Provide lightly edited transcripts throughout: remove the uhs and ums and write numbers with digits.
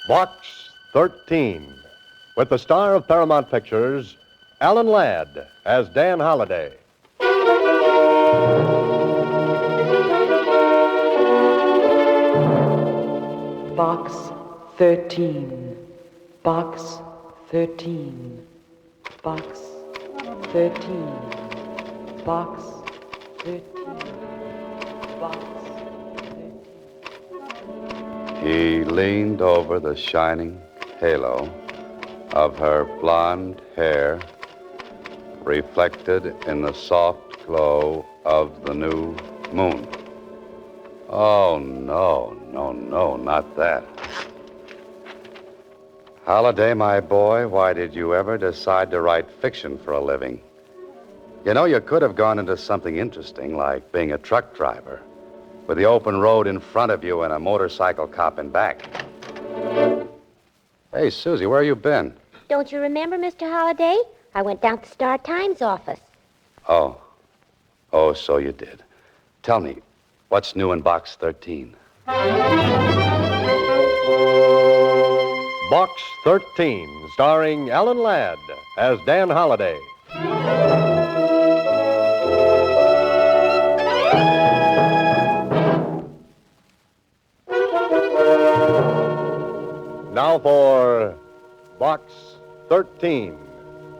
Box 13, with the star of Paramount Pictures, Alan Ladd, as Dan Holliday. Box 13. Box 13. Box 13. Box 13. Box 13. He leaned over the shining halo of her blonde hair, reflected in the soft glow of the new moon. Oh, no, not that. Holliday, my boy, why did you ever decide to write fiction for a living? You know, you could have gone into something interesting, like being a truck driver, with the open road in front of you and a motorcycle cop in back. Hey, Susie, where have you been? Don't you remember, Mr. Holliday? I went down to Star Times office. Oh, so you did. Tell me, what's new in Box 13? Box 13, starring Alan Ladd as Dan Holliday. Now for Box 13,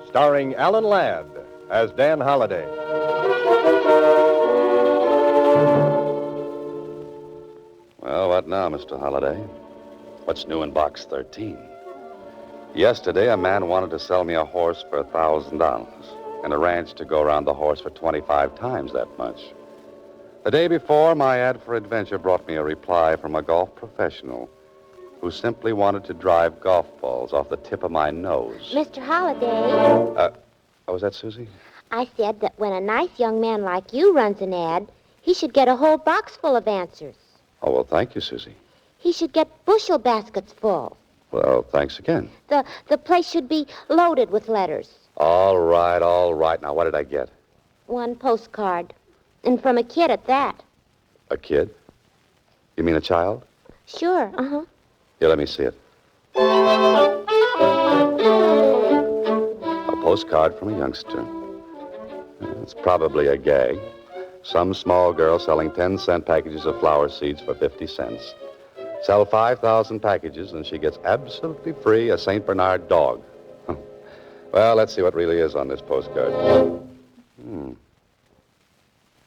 starring Alan Ladd as Dan Holliday. Well, what now, Mr. Holliday? What's new in Box 13? Yesterday, a man wanted to sell me a horse for $1,000 and a ranch to go around the horse for 25 times that much. The day before, my ad for adventure brought me a reply from a golf professional who simply wanted to drive golf balls off the tip of my nose. Mr. Holliday, Was that Susie? I said that when a nice young man like you runs an ad, he should get a whole box full of answers. Oh, well, thank you, Susie. He should get bushel baskets full. Well, thanks again. The place should be loaded with letters. All right. Now, what did I get? One postcard. And from a kid at that. A kid? You mean a child? Sure, uh-huh. Here, let me see it. A postcard from a youngster. It's probably a gag. Some small girl selling 10-cent packages of flower seeds for 50 cents. Sell 5,000 packages, and she gets absolutely free a St. Bernard dog. Well, let's see what really is on this postcard.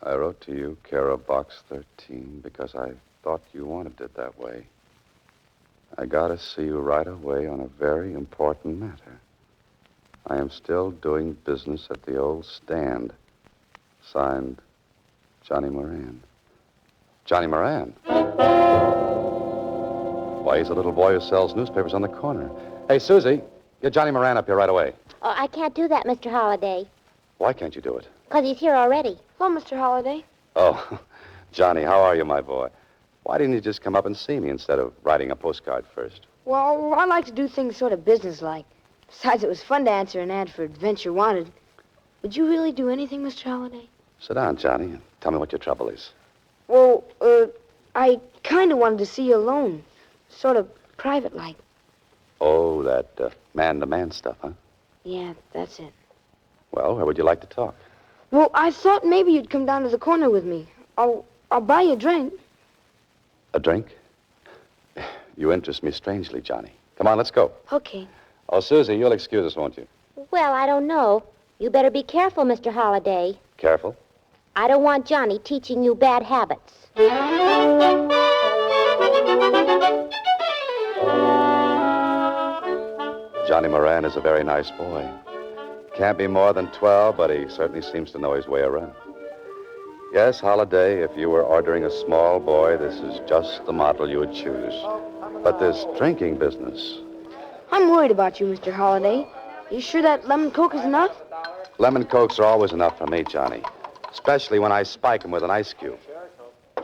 I wrote to you, care of Box 13, because I thought you wanted it that way. I gotta see you right away on a very important matter. I am still doing business at the old stand. Signed, Johnny Moran. Johnny Moran? Why, he's a little boy who sells newspapers on the corner. Hey, Susie, get Johnny Moran up here right away. Oh, I can't do that, Mr. Holliday. Why can't you do it? Because he's here already. Hello, Mr. Holliday. Oh, Johnny, how are you, my boy? Why didn't you just come up and see me instead of writing a postcard first? Well, I like to do things sort of businesslike. Besides, it was fun to answer an ad for Adventure Wanted. Would you really do anything, Mr. Holliday? Sit down, Johnny, and tell me what your trouble is. Well, I kind of wanted to see you alone. Sort of private-like. Oh, that man-to-man stuff, huh? Yeah, that's it. Well, where would you like to talk? Well, I thought maybe you'd come down to the corner with me. I'll buy you a drink. A drink? You interest me strangely, Johnny. Come on, let's go. Okay. Oh, Susie, you'll excuse us, won't you? Well, I don't know. You better be careful, Mr. Holliday. Careful. I don't want Johnny teaching you bad habits. Johnny Moran is a very nice boy. Can't be more than 12, but he certainly seems to know his way around. Yes, Holliday, if you were ordering a small boy, this is just the model you would choose. But this drinking business... I'm worried about you, Mr. Holliday. You sure that lemon Coke is enough? Lemon Cokes are always enough for me, Johnny. Especially when I spike them with an ice cube.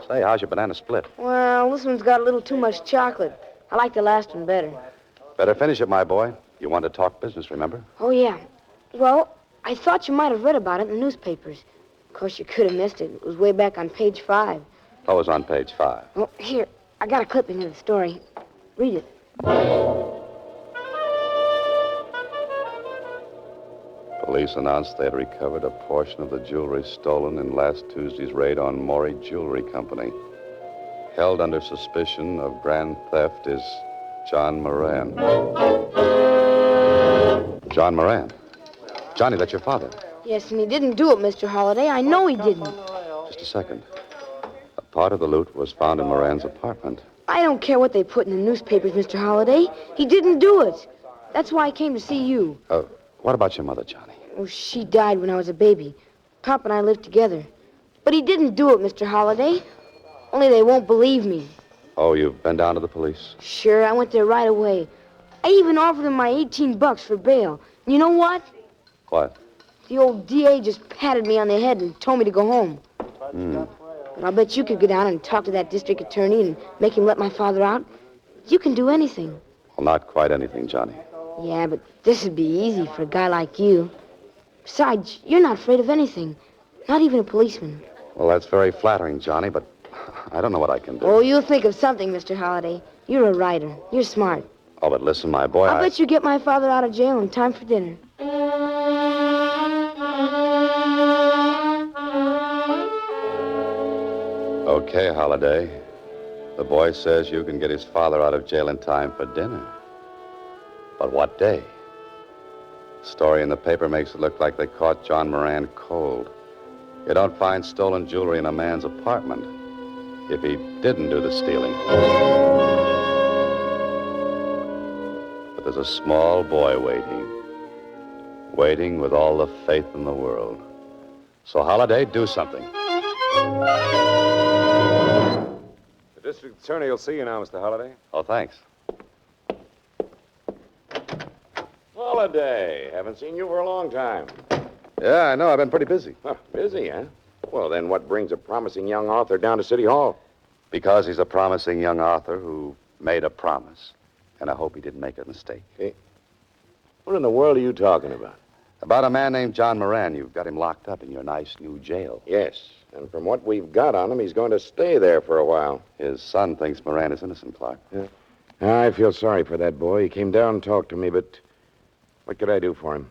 Say, how's your banana split? Well, this one's got a little too much chocolate. I like the last one better. Better finish it, my boy. You want to talk business, remember? Oh, yeah. Well, I thought you might have read about it in the newspapers. Of course, you could have missed it. It was way back on page 5. What was on page 5? Well, here, I got a clipping of the story. Read it. Police announced they had recovered a portion of the jewelry stolen in last Tuesday's raid on Maury Jewelry Company. Held under suspicion of grand theft is John Moran. John Moran. Johnny, that's your father. Yes, and he didn't do it, Mr. Holliday. I know he didn't. Just a second. A part of the loot was found in Moran's apartment. I don't care what they put in the newspapers, Mr. Holliday. He didn't do it. That's why I came to see you. What about your mother, Johnny? Oh, she died when I was a baby. Pop and I lived together. But he didn't do it, Mr. Holliday. Only they won't believe me. Oh, you've been down to the police? Sure, I went there right away. I even offered them my $18 for bail. And you know what? What? The old DA just patted me on the head and told me to go home. But I'll bet you could go down and talk to that district attorney and make him let my father out. You can do anything. Well, not quite anything, Johnny. Yeah, but this would be easy for a guy like you. Besides, you're not afraid of anything. Not even a policeman. Well, that's very flattering, Johnny, but I don't know what I can do. Oh, you'll think of something, Mr. Holliday. You're a writer. You're smart. Oh, but listen, my boy, I'll bet you get my father out of jail in time for dinner. Okay, Holiday. The boy says you can get his father out of jail in time for dinner. But what day? The story in the paper makes it look like they caught John Moran cold. You don't find stolen jewelry in a man's apartment if he didn't do the stealing. But there's a small boy waiting with all the faith in the world. So, Holiday, do something. The district attorney will see you now, Mr. Holliday. Oh, thanks. Holiday. Haven't seen you for a long time. Yeah, I know. I've been pretty busy. Huh, busy, huh? Well, then what brings a promising young author down to City Hall? Because he's a promising young author who made a promise. And I hope he didn't make a mistake. Hey, what in the world are you talking about? About a man named John Moran. You've got him locked up in your nice new jail. Yes, and from what we've got on him, he's going to stay there for a while. His son thinks Moran is innocent, Clark. Yeah. I feel sorry for that boy. He came down and talked to me, but what could I do for him?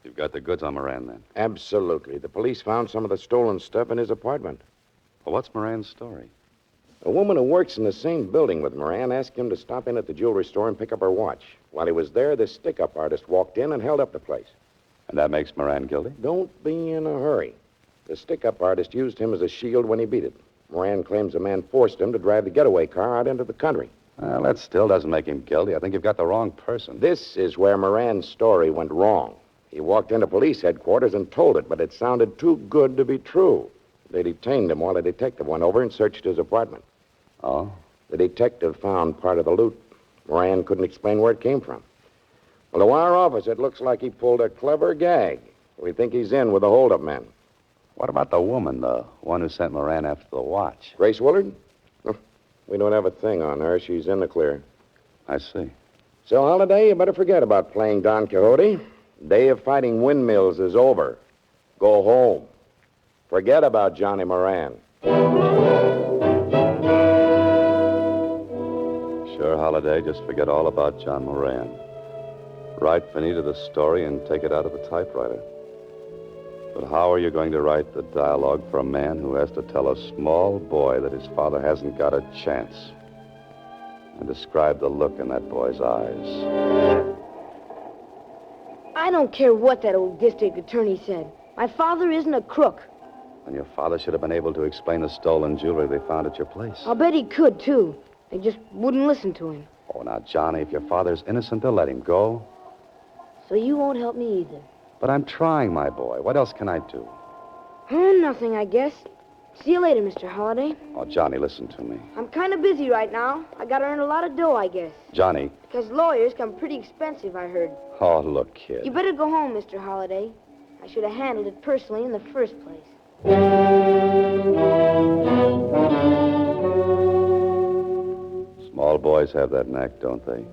You've got the goods on Moran, then. Absolutely. The police found some of the stolen stuff in his apartment. Well, what's Moran's story? A woman who works in the same building with Moran asked him to stop in at the jewelry store and pick up her watch. While he was there, this stick-up artist walked in and held up the place. And that makes Moran guilty? Don't be in a hurry. The stick-up artist used him as a shield when he beat it. Moran claims the man forced him to drive the getaway car out into the country. Well, that still doesn't make him guilty. I think you've got the wrong person. This is where Moran's story went wrong. He walked into police headquarters and told it, but it sounded too good to be true. They detained him while a detective went over and searched his apartment. Oh? The detective found part of the loot. Moran couldn't explain where it came from. Well, to our office, it looks like he pulled a clever gag. We think he's in with the hold-up men. What about the woman, the one who sent Moran after the watch? Grace Willard? Oh, we don't have a thing on her. She's in the clear. I see. So, Holiday, you better forget about playing Don Quixote. Day of fighting windmills is over. Go home. Forget about Johnny Moran. Sure, Holiday. Just forget all about John Moran. Write Finita the story and take it out of the typewriter. But how are you going to write the dialogue for a man who has to tell a small boy that his father hasn't got a chance? And describe the look in that boy's eyes. I don't care what that old district attorney said. My father isn't a crook. And your father should have been able to explain the stolen jewelry they found at your place. I'll bet he could, too. They just wouldn't listen to him. Oh, now, Johnny, if your father's innocent, they'll let him go. So you won't help me either. But I'm trying, my boy. What else can I do? Oh, nothing, I guess. See you later, Mr. Holliday. Oh, Johnny, listen to me. I'm kind of busy right now. I gotta earn a lot of dough, I guess. Johnny. Because lawyers come pretty expensive, I heard. Oh, look, kid. You better go home, Mr. Holliday. I should have handled it personally in the first place. Small boys have that knack, don't they?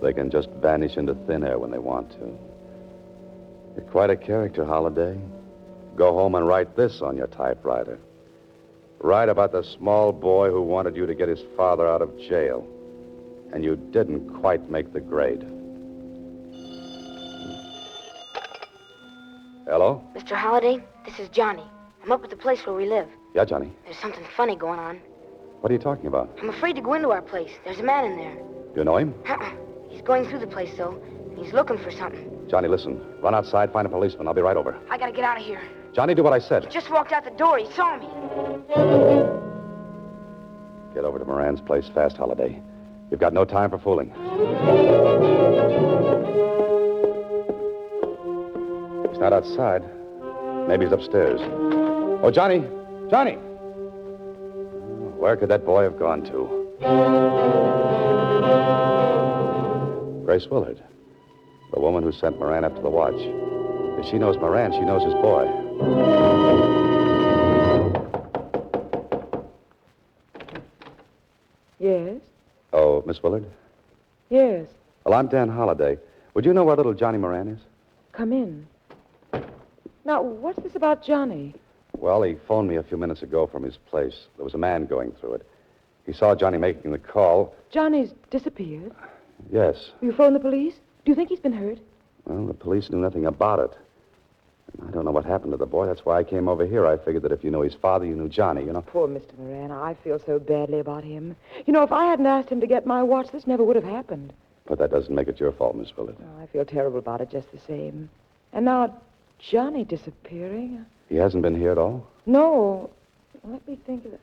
They can just vanish into thin air when they want to. You're quite a character, Holiday. Go home and write this on your typewriter. Write about the small boy who wanted you to get his father out of jail. and you didn't quite make the grade. Hello? Mr. Holliday, this is Johnny. I'm up at the place where we live. Yeah, Johnny. There's something funny going on. What are you talking about? I'm afraid to go into our place. There's a man in there. You know him? He's going through the place, though. And he's looking for something. Johnny, listen. Run outside, find a policeman. I'll be right over. I gotta get out of here. Johnny, do what I said. Just walked out the door. He saw me. Get over to Moran's place fast, Holiday. You've got no time for fooling. He's not outside. Maybe he's upstairs. Oh, Johnny! Johnny! Where could that boy have gone to? Grace Willard, the woman who sent Moran up to the watch. If she knows Moran, she knows his boy. Yes? Oh, Miss Willard? Yes. Well, I'm Dan Holliday. Would you know where little Johnny Moran is? Come in. Now, what's this about Johnny? Well, he phoned me a few minutes ago from his place. There was a man going through it. He saw Johnny making the call. Johnny's disappeared. Yes. You phoned the police? Do you think he's been hurt? Well, the police knew nothing about it. I don't know what happened to the boy. That's why I came over here. I figured that if you knew his father, you knew Johnny, you know. Poor Mr. Moran. I feel so badly about him. You know, if I hadn't asked him to get my watch, this never would have happened. But that doesn't make it your fault, Miss Willard. Oh, I feel terrible about it just the same. And now, Johnny disappearing. He hasn't been here at all? No. Let me think of it.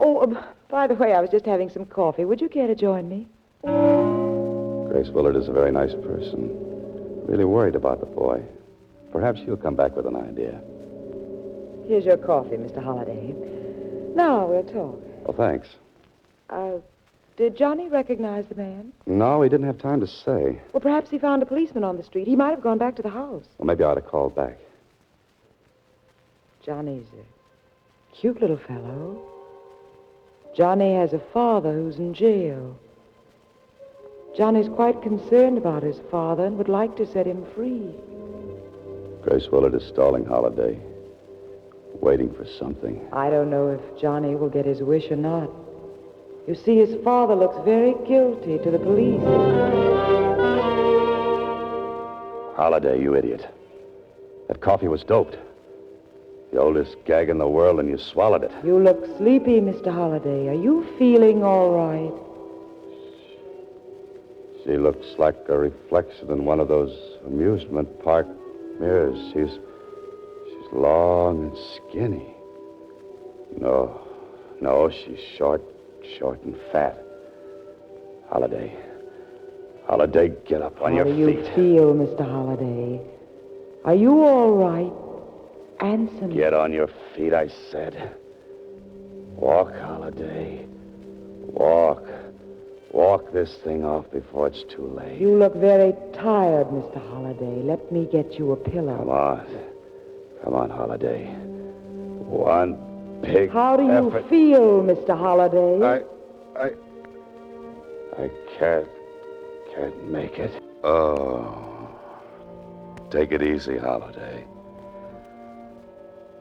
Oh, by the way, I was just having some coffee. Would you care to join me? Grace Willard is a very nice person. Really worried about the boy. Perhaps she'll come back with an idea. Here's your coffee, Mr. Holliday. Now we'll talk. Well, thanks. Did Johnny recognize the man? No, he didn't have time to say. Well, perhaps he found a policeman on the street. He might have gone back to the house. Well, maybe I ought to call back. Johnny's a cute little fellow. Johnny has a father who's in jail. Johnny's quite concerned about his father and would like to set him free. Grace Willard is stalling Holiday. Waiting for something. I don't know if Johnny will get his wish or not. You see, his father looks very guilty to the police. Holiday, you idiot. That coffee was doped. The oldest gag in the world, and you swallowed it. You look sleepy, Mr. Holliday. Are you feeling all right? She looks like a reflection in one of those amusement park mirrors. She's long and skinny. No, she's short and fat. Holiday, get up on your feet. How do you feel, Mr. Holliday? Are you all right? Answer me. Get on your feet, I said. Walk, Holiday. Walk. Walk this thing off before it's too late. You look very tired, Mr. Holliday. Let me get you a pillow. Come on, Holiday. One big How do you effort. feel, Mr. Holliday? I can't make it. Oh. Take it easy, Holiday.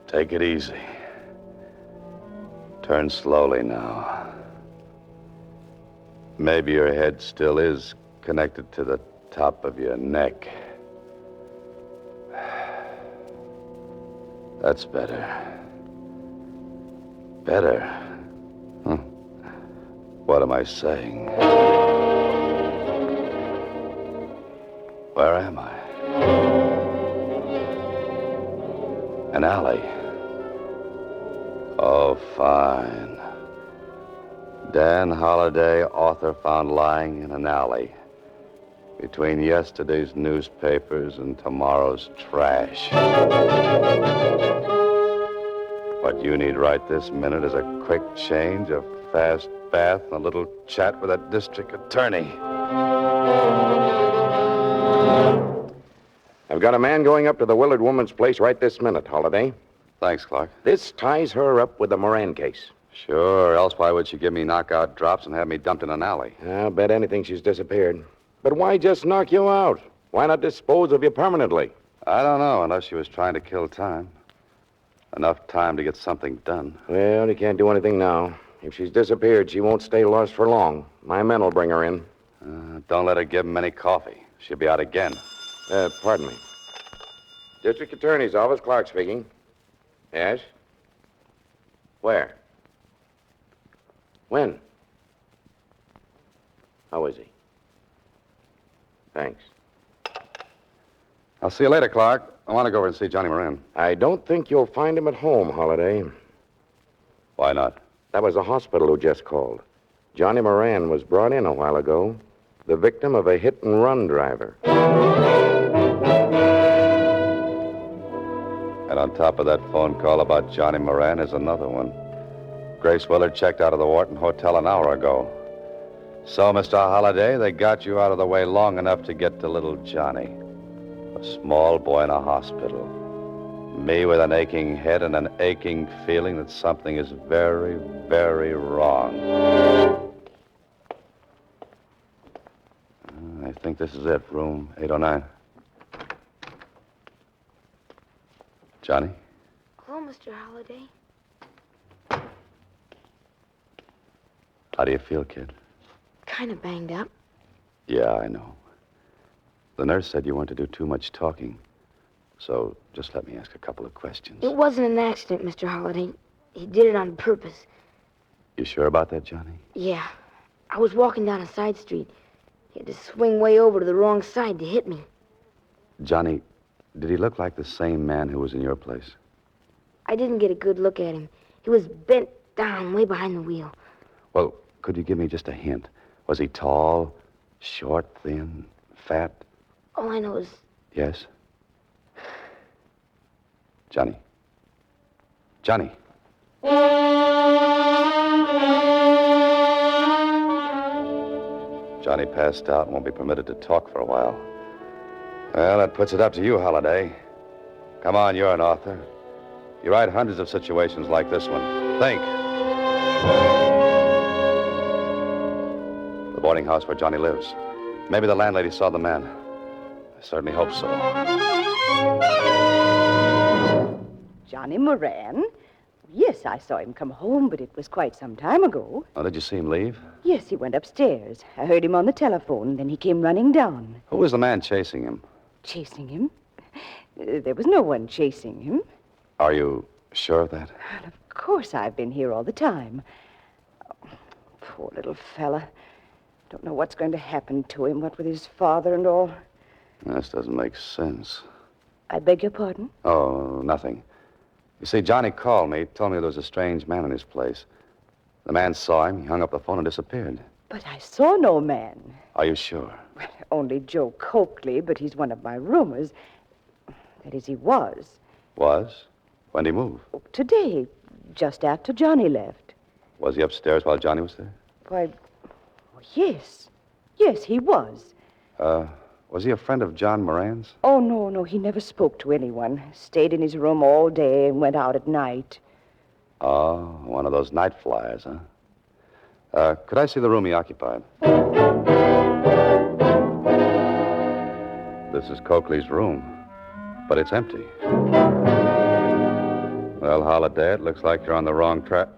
Take it easy. Turn slowly now. Maybe your head still is connected to the top of your neck. That's better. Better? Huh. What am I saying? Where am I? An alley. Oh, fine. Dan Holliday, author, found lying in an alley between yesterday's newspapers and tomorrow's trash. What you need right this minute is a quick change, a fast bath, and a little chat with a district attorney. I've got a man going up to the Willard woman's place right this minute, Holiday. Thanks, Clark. This ties her up with the Moran case. Sure, else why would she give me knockout drops and have me dumped in an alley? I'll bet anything she's disappeared. But why just knock you out? Why not dispose of you permanently? I don't know, unless she was trying to kill time. Enough time to get something done. Well, you can't do anything now. If she's disappeared, she won't stay lost for long. My men will bring her in. Don't let her give him any coffee. She'll be out again. Pardon me. District Attorney's Office, Clark speaking. Yes? Where? When? How is he? Thanks. I'll see you later, Clark. I want to go over and see Johnny Moran. I don't think you'll find him at home, Holiday. Why not? That was the hospital who just called. Johnny Moran was brought in a while ago, the victim of a hit-and-run driver. And on top of that phone call about Johnny Moran is another one. Grace Willard checked out of the Wharton Hotel an hour ago. So, Mr. Holliday, they got you out of the way long enough to get to little Johnny. A small boy in a hospital. Me with an aching head and an aching feeling that something is very, very wrong. I think this is it, room 809. Johnny? Hello, Mr. Holliday. How do you feel, kid? Kind of banged up. Yeah, I know. The nurse said you weren't to do too much talking. So just let me ask a couple of questions. It wasn't an accident, Mr. Holliday. He did it on purpose. You sure about that, Johnny? Yeah. I was walking down a side street. He had to swing way over to the wrong side to hit me. Johnny, did he look like the same man who was in your place? I didn't get a good look at him. He was bent down way behind the wheel. Well, could you give me just a hint? Was he tall, short, thin, fat? All I know is Yes? Johnny. Johnny. Johnny passed out and won't be permitted to talk for a while. Well, that puts it up to you, Holliday. Come on, you're an author. You write hundreds of situations like this one. Think. The boarding house where Johnny lives. Maybe the landlady saw the man. I certainly hope so. Johnny Moran? Yes, I saw him come home, but it was quite some time ago. Oh, did you see him leave? Yes, he went upstairs. I heard him on the telephone, then he came running down. Who was the man chasing him? Chasing him? There was no one chasing him. Are you sure of that? Well, of course I've been here all the time. Oh, poor little fella. Don't know what's going to happen to him, what with his father and all. This doesn't make sense. I beg your pardon? Oh, nothing. You see, Johnny called me, told me there was a strange man in his place. The man saw him, he hung up the phone and disappeared. But I saw no man. Are you sure? Well, only Joe Coakley, but he's one of my roomers. That is, he was. Was? When'd he move? Today, just after Johnny left. Was he upstairs while Johnny was there? Why, yes. Yes, he was. Was he a friend of John Moran's? Oh, no, he never spoke to anyone. Stayed in his room all day and went out at night. Oh, one of those night flyers, huh? Could I see the room he occupied? This is Coakley's room, but it's empty. Well, Holliday, it looks like you're on the wrong track.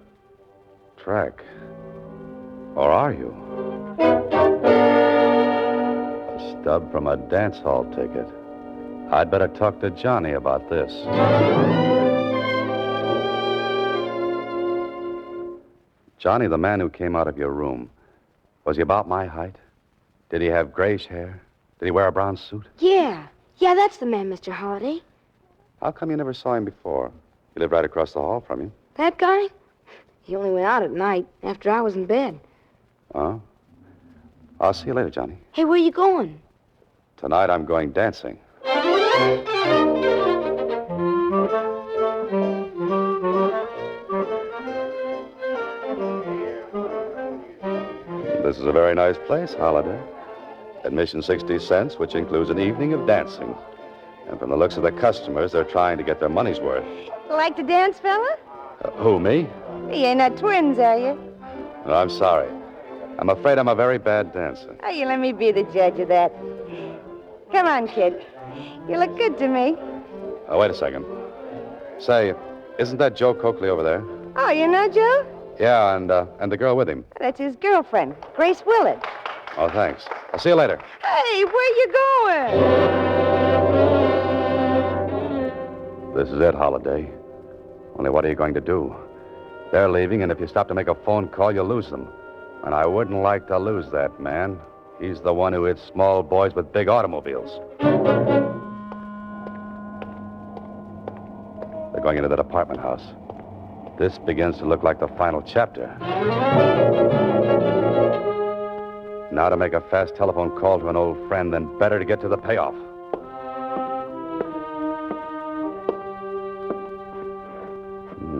Or are you? A stub from a dance hall ticket. I'd better talk to Johnny about this. Johnny, the man who came out of your room, was he about my height? Did he have grayish hair? Did he wear a brown suit? Yeah, that's the man, Mr. Holliday. How come you never saw him before? He lived right across the hall from you. That guy? He only went out at night after I was in bed. Oh? I'll see you later, Johnny. Hey, where you going? Tonight I'm going dancing. This is a very nice place, Holliday. Admission 60 cents, which includes an evening of dancing. And from the looks of the customers, they're trying to get their money's worth. Like to dance, fella? Who, me? You ain't not twins, are you? No, I'm sorry. I'm afraid I'm a very bad dancer. Oh, you let me be the judge of that. Come on, kid. You look good to me. Oh, wait a second. Say, isn't that Joe Coakley over there? Oh, you know Joe? Yeah, and the girl with him. That's his girlfriend, Grace Willard. Oh, thanks. I'll see you later. Hey, where you going? This is it, Holiday. Only what are you going to do? They're leaving, and if you stop to make a phone call, you'll lose them. And I wouldn't like to lose that man. He's the one who hits small boys with big automobiles. They're going into that apartment house. This begins to look like the final chapter. Now to make a fast telephone call to an old friend, then better to get to the payoff.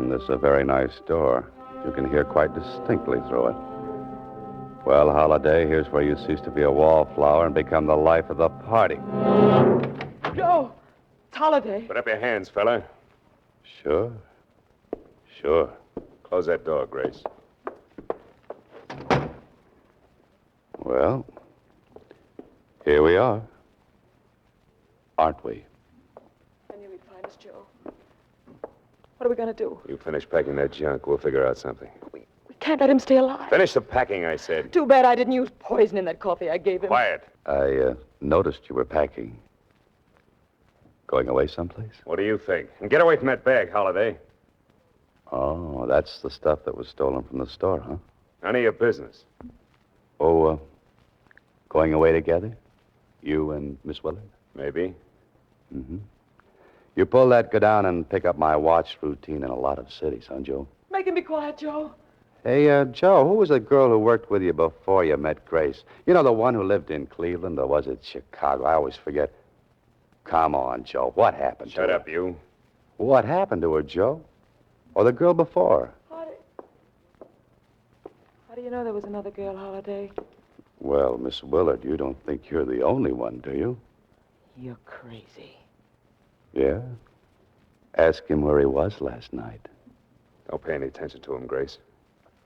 This is a very nice door. You can hear quite distinctly through it. Well, Holiday, here's where you cease to be a wallflower and become the life of the party. Joe, it's Holiday. Put up your hands, fella. Sure. Sure. Close that door, Grace. Well, here we are. Aren't we? I knew he'd find us, Joe. What are we going to do? You finish packing that junk. We'll figure out something. We can't let him stay alive. Finish the packing, I said. Too bad I didn't use poison in that coffee I gave him. Quiet. I noticed you were packing. Going away someplace? What do you think? And get away from that bag, Holiday. Oh, that's the stuff that was stolen from the store, huh? None of your business. Oh, going away together? You and Miss Willard? Maybe. Mm-hmm. You pull that go down and pick up my watch routine in a lot of cities, huh, Joe? Make him be quiet, Joe. Hey, Joe, who was the girl who worked with you before you met Grace? You know, the one who lived in Cleveland, or was it Chicago? I always forget. Come on, Joe. What happened to her? Shut up, you. What happened to her, Joe? Or the girl before? How do you know there was another girl, Holiday? Well, Miss Willard, you don't think you're the only one, do you? You're crazy. Yeah? Ask him where he was last night. Don't pay any attention to him, Grace.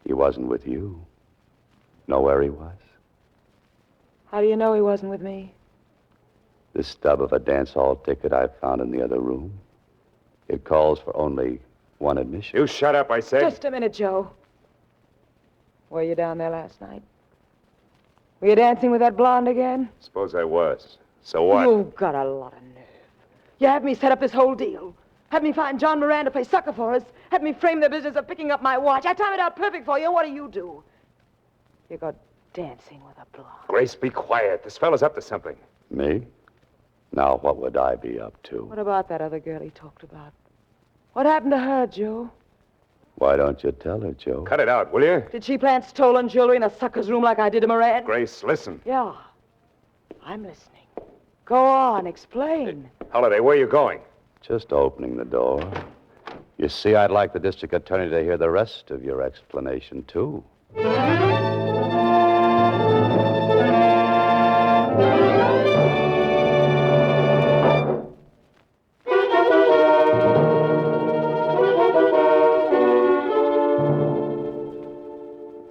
He wasn't with you. Know where he was? How do you know he wasn't with me? The stub of a dance hall ticket I found in the other room. It calls for only one admission. You shut up, I said. Just a minute, Joe. Were you down there last night? Were you dancing with that blonde again? Suppose I was. So what? You've got a lot of nerve. You had me set up this whole deal. Had me find John Moran to play sucker for us. Had me frame the business of picking up my watch. I timed it out perfect for you. What do? You go dancing with a blonde. Grace, be quiet. This fella's up to something. Me? Now, what would I be up to? What about that other girl he talked about? What happened to her, Joe? Why don't you tell her, Joe? Cut it out, will you? Did she plant stolen jewelry in a sucker's room like I did to Moran? Grace, listen. Yeah. I'm listening. Go on, explain. Holiday, where are you going? Just opening the door. You see, I'd like the district attorney to hear the rest of your explanation, too.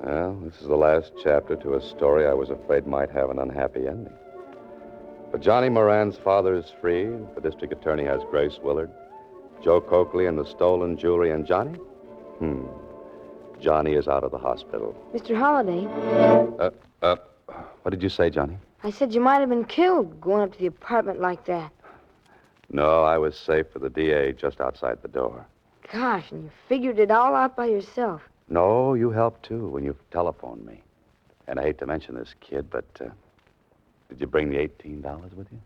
Well, this is the last chapter to a story I was afraid might have an unhappy ending. But Johnny Moran's father is free. The district attorney has Grace Willard. Joe Coakley and the stolen jewelry. And Johnny? Johnny is out of the hospital. Mr. Holliday, What did you say, Johnny? I said you might have been killed going up to the apartment like that. No, I was safe for the DA just outside the door. Gosh, and you figured it all out by yourself. No, you helped, too, when you telephoned me. And I hate to mention this, kid, but did you bring the $18 with you?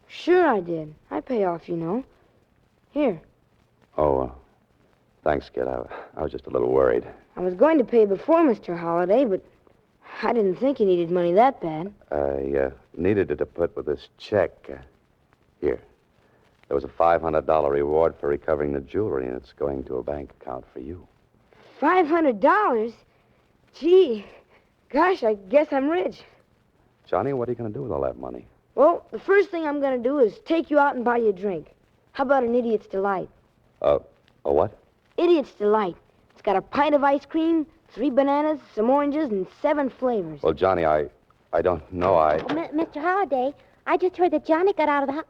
Sure I did. I pay off, you know. Here. Oh, thanks, kid. I was just a little worried. I was going to pay before Mr. Holliday, but I didn't think he needed money that bad. I needed it to put with this check. Here. There was a $500 reward for recovering the jewelry, and it's going to a bank account for you. $500? Gee, gosh, I guess I'm rich. Johnny, what are you going to do with all that money? Well, the first thing I'm going to do is take you out and buy you a drink. How about an Idiot's Delight? A what? Idiot's Delight. It's got a pint of ice cream, 3 bananas, some oranges, and 7 flavors. Well, Johnny, I don't know. Mr. Holliday, I just heard that Johnny got out of the house.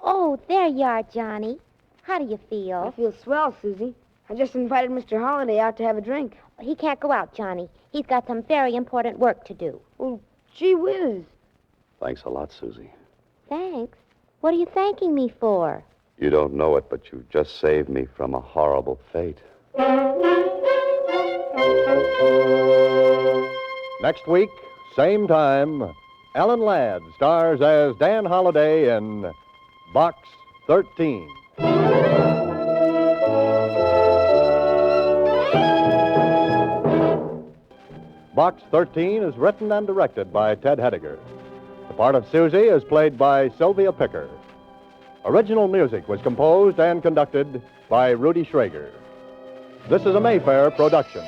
Oh, there you are, Johnny. How do you I feel? feel swell, Susie. I just invited Mr. Holliday out to have a drink. He can't go out, Johnny. He's got some very important work to do. Well, gee whiz. Thanks a lot, Susie. Thanks. What are you thanking me for? You don't know it, but you just saved me from a horrible fate. Next week, same time, Alan Ladd stars as Dan Holliday in Box 13. Box 13 is written and directed by Ted Hediger. The part of Susie is played by Sylvia Picker. Original music was composed and conducted by Rudy Schrager. This is a Mayfair production.